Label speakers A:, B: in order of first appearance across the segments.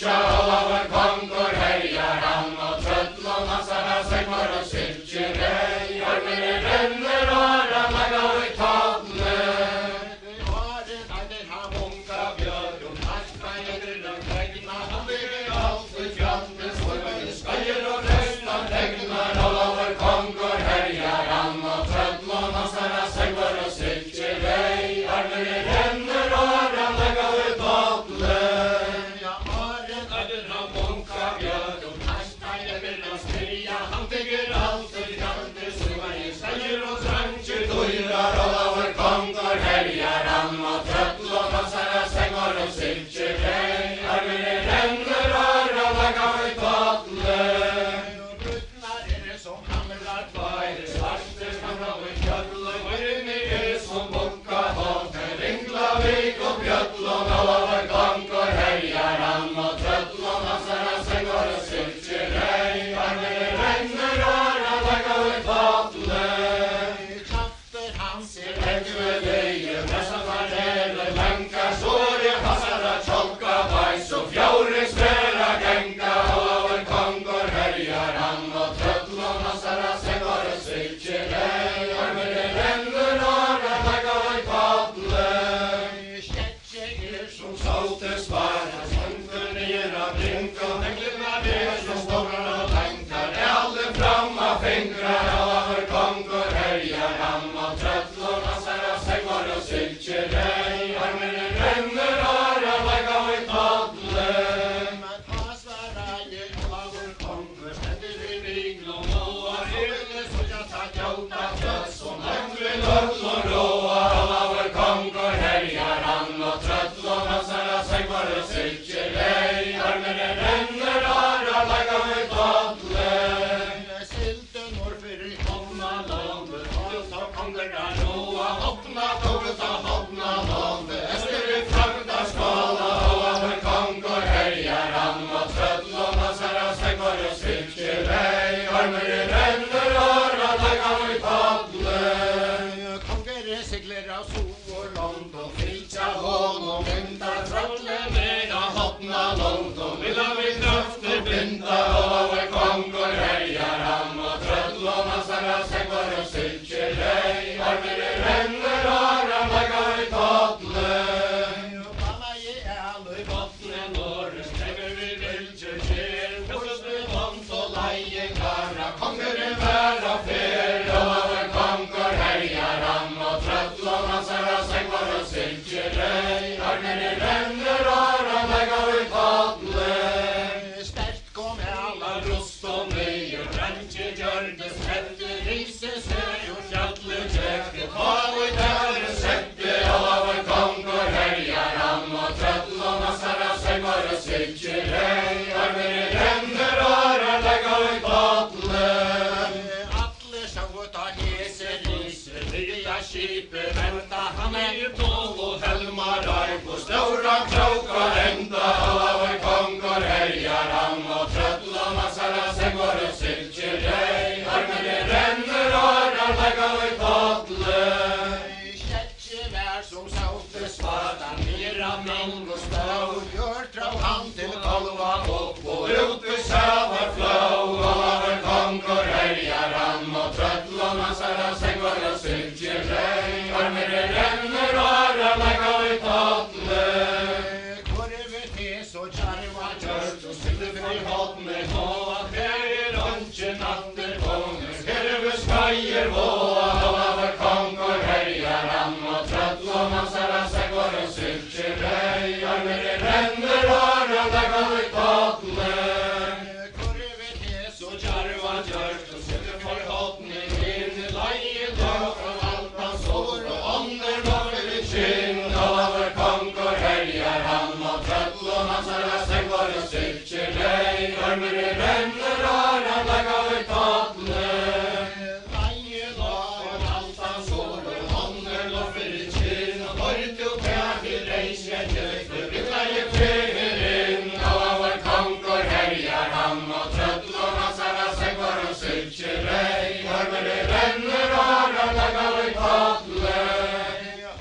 A: Tja, drinker, neglene der som stormer og tankar, alle framma fingrar, alla vår konger herjar han, og trøttlån han særa seg var og sylkjerei, armene renner åra, laga vi tadle. Men hans var eier, alla vår konger, stender i viglom, og hele så jeg tar jauta tøss, og nøngre løtlån råa, alla vår konger herjar han, og trøttlån han særa seg var og sylkjerei, armene renner åra, laga vi tadle. Hoppna tåget av hoppna lånde, Ester i fragda skala, og vår konger herjar han, og trøttlån han særa seg var og sylkjerei, armer i renner åra, laga vi tadle. Konger sigler av so og land, og fylkja hån og mynda, trøttle mer av hoppna lånd, og villa vi krafter binda, og vår konger herjar han, og trøttlån han særa seg var og sylkjerei, armer i renner åra, laga vi tadle. Panna i ælu i bottnen åre, strever vi vilkjer kjer, pusses vi vant og leie kara, konger i væra fer, og vår konger herjar han, og trøttlån han særa seg var og sylkjerei, armer i renner åra, laga vi tadle. Sterkt kom alla rust og nye, brantje gjørde, spredde rise, søy og fjallet kjekte, hav i dære sette, alla vår konger herjar han, og trøttlån han særa seg var og sylkjerei, armer i renner åra, laga vi tadle. Atle sjåt av hese rise, via skipet venta, han i tål og helmar arm, og ståra krauka enda, alla vår konger herjar han, og trøttlån han særa seg var og sylkjerei, armer i renner åra, laga vi tadle. Kjertje vær som saute spadan, mira ming og stau, gjørt av han til kolva opp, og ut i sævar flau, alla vår konger herjar han, og trøttlån han særa seg var og sylkjerei, armer i renner åra, laga vi tadle. Korve tes og kjarva gjørt, og silver i hodne håa, her ikke natter konger, skerve skaier våa, alla vår konger herjar han, og trøttlån han særa seg var og sylkjerei, armer i renner åra, laga vi tadle. Korve tes og kjarva gjørt, og silver i hodne inn, leie dag av alt hans år, og ånder over i kinn, alla vår konger herjar han, og trøttlån han særa seg var og sylkjerei, armer i renner åra, laga vi tadle. Leie dag av alt hans år, og ånder over i kinn, og borte og pæk i reisje kjøkte, villa i krever inn, alla vår konger herjar han, og trøttlån han særa seg var og sylkjerei, armer i renner åra, laga vi tadle.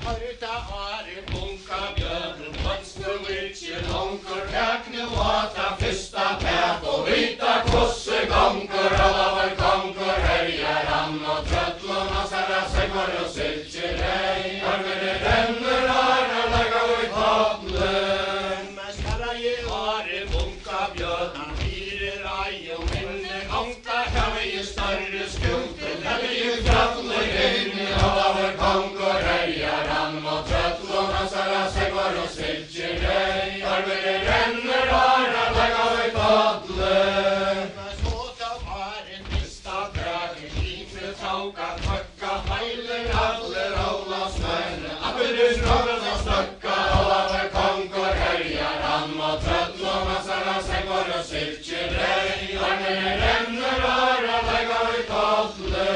A: Harta are bunka bjørn, vokste virkje lonker, pækne vata fyrsta pæk, og vita kosse gonger, alla vår konger herjar han, og trøttlån han særa seg var og sylkjerei, armer i renner åra, laga vi tadle. Men skara i are bunka bjørn, han firer ei og minne, konka kave i større skulde, lelle i fjallet inn, alla vår konger herjar han, og trøttlån han særa seg var og sylkjerei, armer i renner åra, laga vi tadle. Takka heiler alle rolla smørre, apperis rolla støkka, alla vår konger herjar han, og trøttlån han særa seg var og sylkjerei, armer i renner åra, laga vi tadle.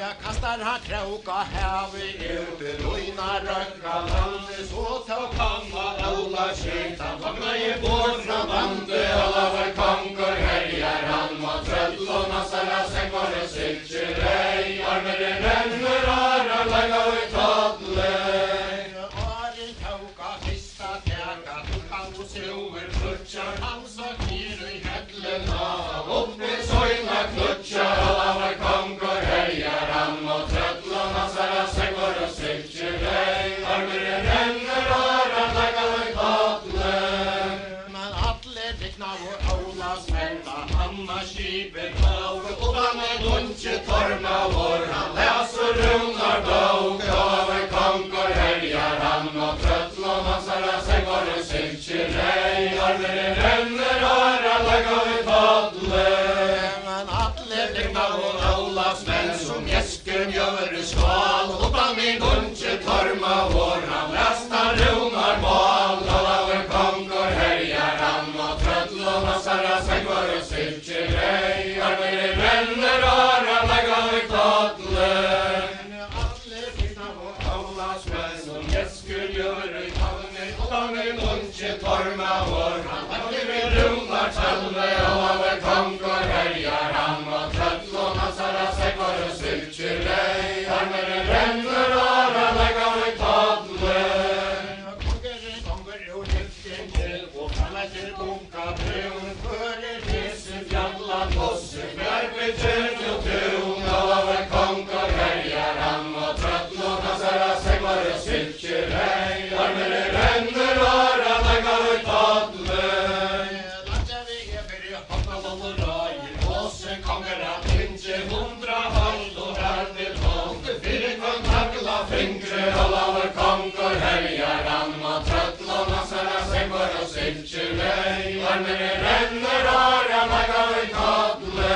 A: Jeg kastar han krauka hevi ute, loina røkka landet, så ta kamma alla skjeta, vagna i båt fra bandet, alla vår konger herjar han, og trøttlån han særa seg var og sylkjerei, armer i renner åra, laga vi tadle. Arjen tauka fyrsta teka, tukkan og silver klutjar, han sa kyr i hedlena, oppi søyna klutjar, alla vår konger herjar han, og trøttlån han særa seg var og sylkjerei, armer i renner åra, laga vi tadle. Men Bygnaðu ála smenta, hanna skipið bók, utan lunchi torma vor, han leser runar bók, over kongur herjar han, og tröllum hansara sengar og sylkir rei, armere renner åra, laga vi tadle. Men atle bygnaðu ála smenn, som gjesker mjöver skval, utan lunchi torma vor, han leser runar mål, over kongur herjar han, og tröllum hansara sengar og sylkir rei, armere renner åra, laga vi tadle. Atle bygnaðu ála smenn, som gjesker mjöver skval, utan lunchi torma vor, han leser runar talve, over kongur herjar han, og tröllum hansara sengar og sylkir rei, armere renner åra, laga vi tadle. Bunka brun, fører hese fjallan bosse, bjergve tjern og tun, over kongur herjar han, og tröllum hansara sengar og sylkir rei, armere renner åra, laga vi tadle. Lagja vi fyrir hotnalol og røyer, bosse kongur at hinge 100 hold og hertil hold, fyrir kvann takla fingre, over kongur herjar han, og tröllum hansara sengar og sylkir rei, armere renner åra, laga vi tadle.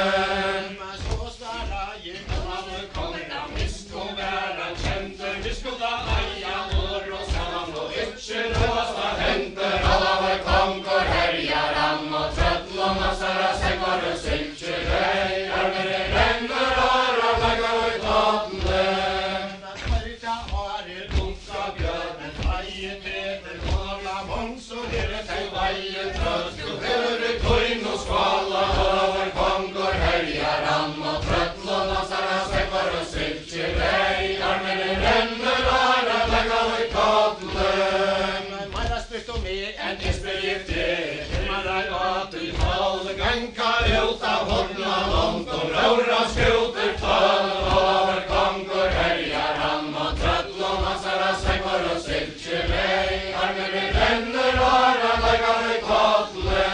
A: Så stara gikk over konga, misko væra kjenter, vi skulle eia år og sann, og ikke råsta henter, over kongur herjar han, og tröllum hansara sengar og sylkir rei, armere renner åra, laga vi tadle. Hverja årer dunka bjørnen, eie teter, kåla vongs og herre til veie trøst, høyre koin og skvala, over kongur herjar han, og tröllum hansara sengar og sylkir rei, armere renner åra, laga vi tadle. Meira spyrt om meg enn jeg spyr giftig, mara at du tål, ganga ut av hodna langt, og raura skuter tål, over kongur herjar han, og tröllum hansara sengar og sylkir rei, armere renner åra, laga vi tadle.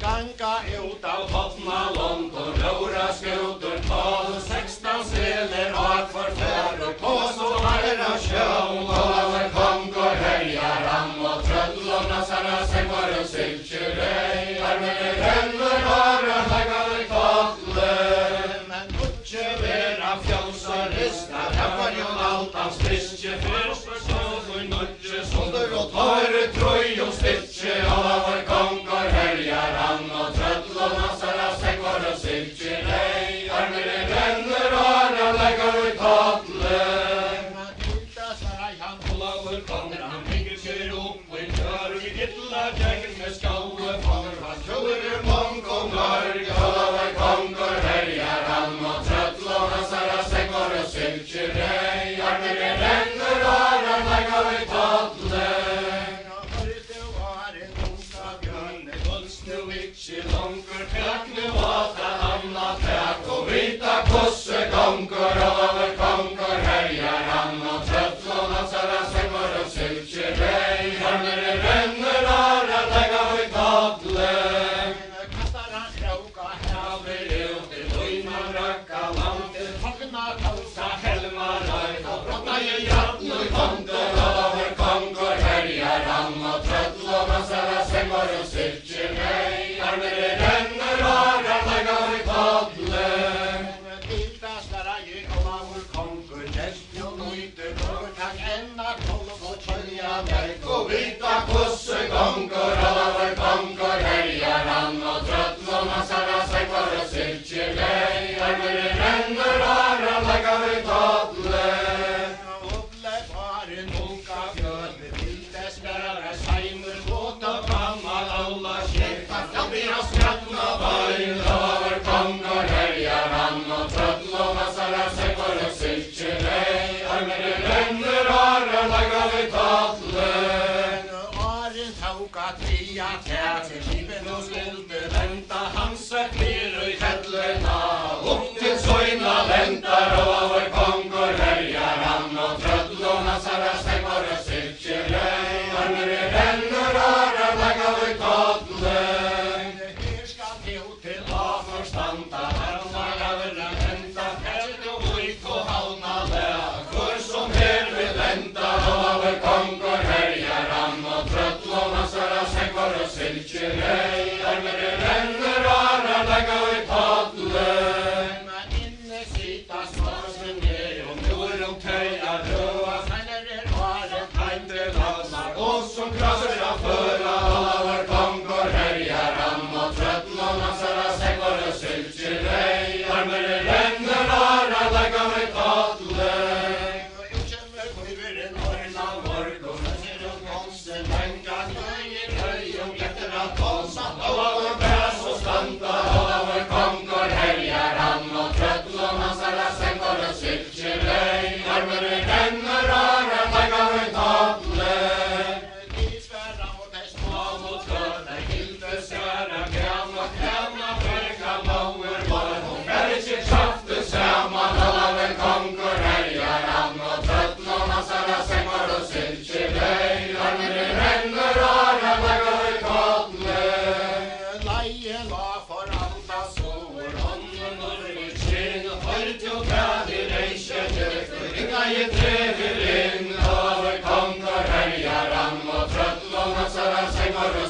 A: Ganga ut av hodna langt, og raura skuter tål, 16 seler og forfør, og kås og herra sjøl, over kongur herjar han, og tröllum hansara sengar og sylkir rei, armere renner åra, laga vi tadle. Men utje vera fjálsa ristar, var jo altans friske fyrst, og nutje sunder og tåre trøy og stitje, over kongur herjar han, og tröllum hansara sengar og sylkir rei, armere renner åra, laga vi tadle. Over kongur han bygger seg opp, og kjør vi gittla kjeggen med skaue fanger, han kjører mong og mørk, over kongur herjar han, og tröllum hansara sengar og sylkir rei, armere renner åra, laga vi tadle. Første var en dunka bjørne, volsnu ikkje langur, tekne vata hamna tek, og vita kosse kongur, over kongur herjar han, og tröllum hansara sengar og sylkir rei, armere renner åra, laga vi tadle. Kastar han kråka, haver ut i løyman røkka landet, fagna kalsa helmar øyt, og brotna i hjarten og i hånden, over kongur herjar han, og tröllum hansara sengar og sylkir rei, armere renner åra, laga vi tadle. Bildastara gikk over kongur, gest jo nøyte tak enna kolv og tjølja merk, og vita kosse kongur, over kongur herjar han, og tröllum hansara sengar og sylkir rei, armere renner åra, laga vi tadle. Oble var en dunka bjørn, bildes bæra seimur, båt og gammal alla silkelei, armere renner ara legga i padlen. Men inne sitas masen ned, og nord om tøya røa, senere varen heim til landsar, og som krasser av føra, alla var konger herjar ham, og trøttlån ansara segvar og silkelei, armere renner ara legga i padlen.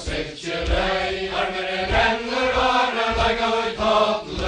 A: Silkelei, armere renner ara legga i padlen.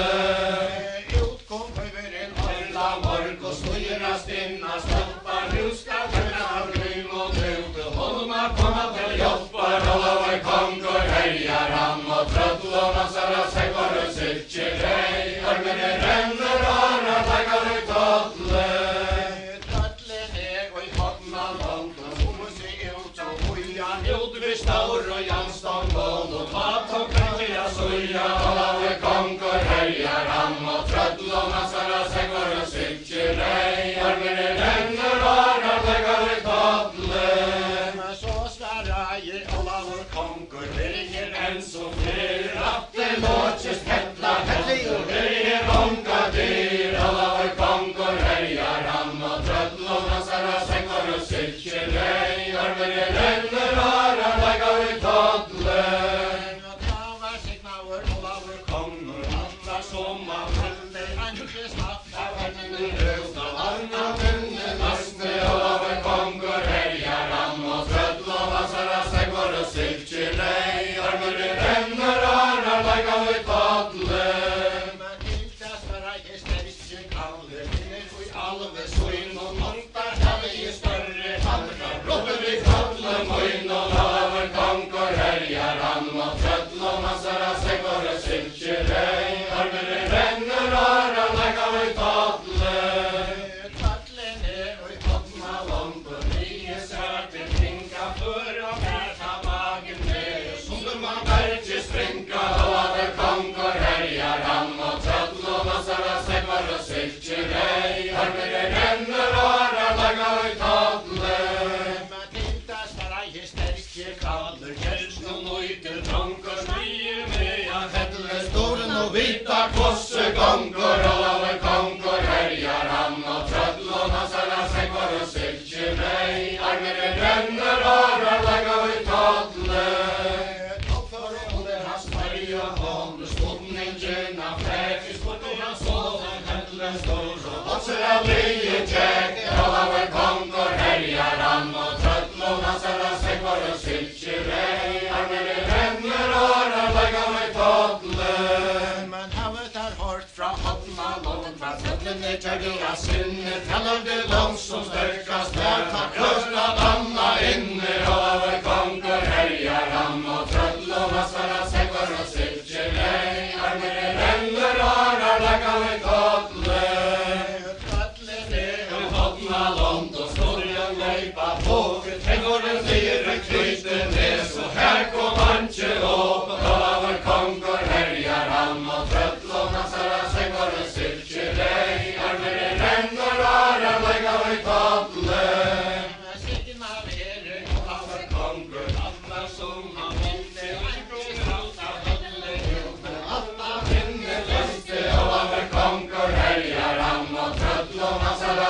A: Utkom høyveren alla morg og snøyrast inna stoppar, nu skal tøyna grym og trute, holma komma til hjelpar, alla var konger herjar ham, og trøttlån ansara segvar og silkelei, armere renner ara legga i padlen. Trøttlen og i hodna langt, og somme seg ut og huja, Jodvi staur og Jansson gån, og mat og kvekkja suja, alla var konger herjar ham, og trøttlån ansara segvar og silkelei, armere renner ara legga i padlen. Men så sverra jeg alla var konger, verger enn som fler, at det låtjes hettla hellig, og verger onka dyr, alla var konger herjar ham, og trøttlån ansara segvar og silkelei, armere renner ara legga i padlen. Travar signaur, alla var konger, alla som man helde, anke snakka vennene røsta, anna venne nastne, alla var konger herjar ham, og trøttlån ansara segvar og silkelei, armere renner ara legga i padlen. Men tiltas vera jeg sterkje kalde, finner ui alve suin, og montar halle i større hamra, råper vi kalde moin, og alla var konger herjar ham, og trøttlån ansara segvar og silkelei, armere renner ara legga i padlen. Trøttlen og i hodna langt, og nye særter kringa, før og her ta magen med, som man berge springa, alla var konger herjar ham, og trøttlån ansara segvar og silkelei, armere renner ara legga i padlen. Men tiltas vera jeg sterkje kalder, kjærsten og nøyter tronker, smye med av fettle storen og vita kosse gonger, alla var konger herjar ham, og trøttlån ansara segvar og silkelei, armere renner ara legga i padlen. Toppfor under hans farge og hånd, stodningen av frekis, borti hans solen, fettle stor, og botser av lije tjekk, alla var konger herjar ham, og trøttlån ansara segvar og silkelei, armere renner ara legga i padlen. Men havet hørt fra hodna langt, fra trøttlene kjærliga sinne, teller det langt som størkast, der takk krøsta danna inne, alla var konger herjar ham, og trøttlån ansara segvar og silkelei, armere renner ara legga i padlen. Trøttlene og hodna langt, og storjan leipa våget, hengården nere knyte ned, så her kom antje opp, alla var konger herjar ham, og trøttlån ansara segvar og silkelei, armere renner ara legga i padlen. Signa vere, alla var konger, alla som han vinne, anke snakka venne røsta, alla vinne leste, alla var konger herjar ham, og trøttlån ansara